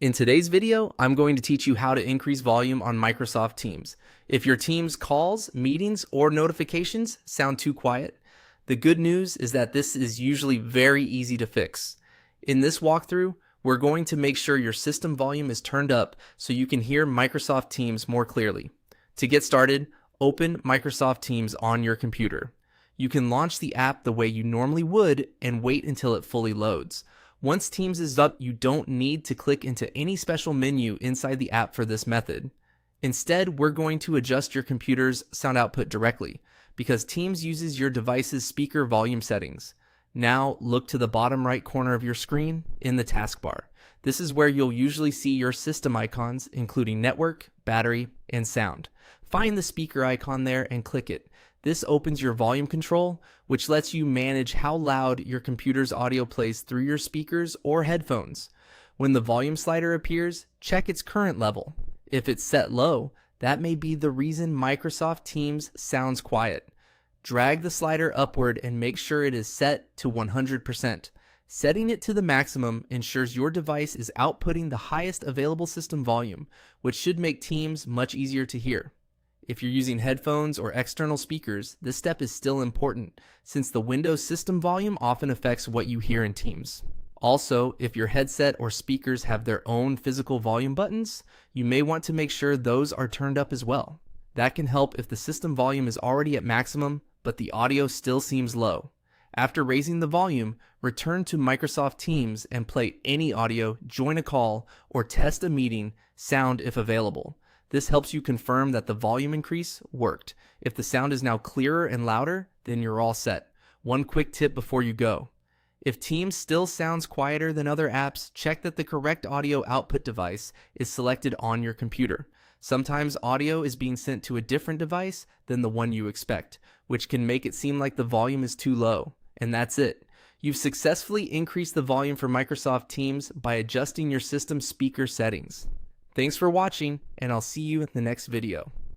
In today's video, I'm going to teach you how to increase volume on Microsoft Teams. If your Teams calls, meetings, or notifications sound too quiet, the good news is that this is usually very easy to fix. In this walkthrough, we're going to make sure your system volume is turned up so you can hear Microsoft Teams more clearly. To get started, open Microsoft Teams on your computer. You can launch the app the way you normally would and wait until it fully loads. Once Teams is up, you don't need to click into any special menu inside the app for this method. Instead, we're going to adjust your computer's sound output directly, because Teams uses your device's speaker volume settings. Now, look to the bottom right corner of your screen in the taskbar. This is where you'll usually see your system icons, including network, battery, and sound. Find the speaker icon there and click it. This opens your volume control, which lets you manage how loud your computer's audio plays through your speakers or headphones. When the volume slider appears, check its current level. If it's set low, that may be the reason Microsoft Teams sounds quiet. Drag the slider upward and make sure it is set to 100%. Setting it to the maximum ensures your device is outputting the highest available system volume, which should make Teams much easier to hear. If you're using headphones or external speakers, this step is still important, since the Windows system volume often affects what you hear in Teams. Also, if your headset or speakers have their own physical volume buttons, you may want to make sure those are turned up as well. That can help if the system volume is already at maximum, but the audio still seems low. After raising the volume, return to Microsoft Teams and play any audio, join a call, or test a meeting sound if available. This helps you confirm that the volume increase worked. If the sound is now clearer and louder, then you're all set. One quick tip before you go. If Teams still sounds quieter than other apps, check that the correct audio output device is selected on your computer. Sometimes audio is being sent to a different device than the one you expect, which can make it seem like the volume is too low. And that's it. You've successfully increased the volume for Microsoft Teams by adjusting your system speaker settings. Thanks for watching, and I'll see you in the next video.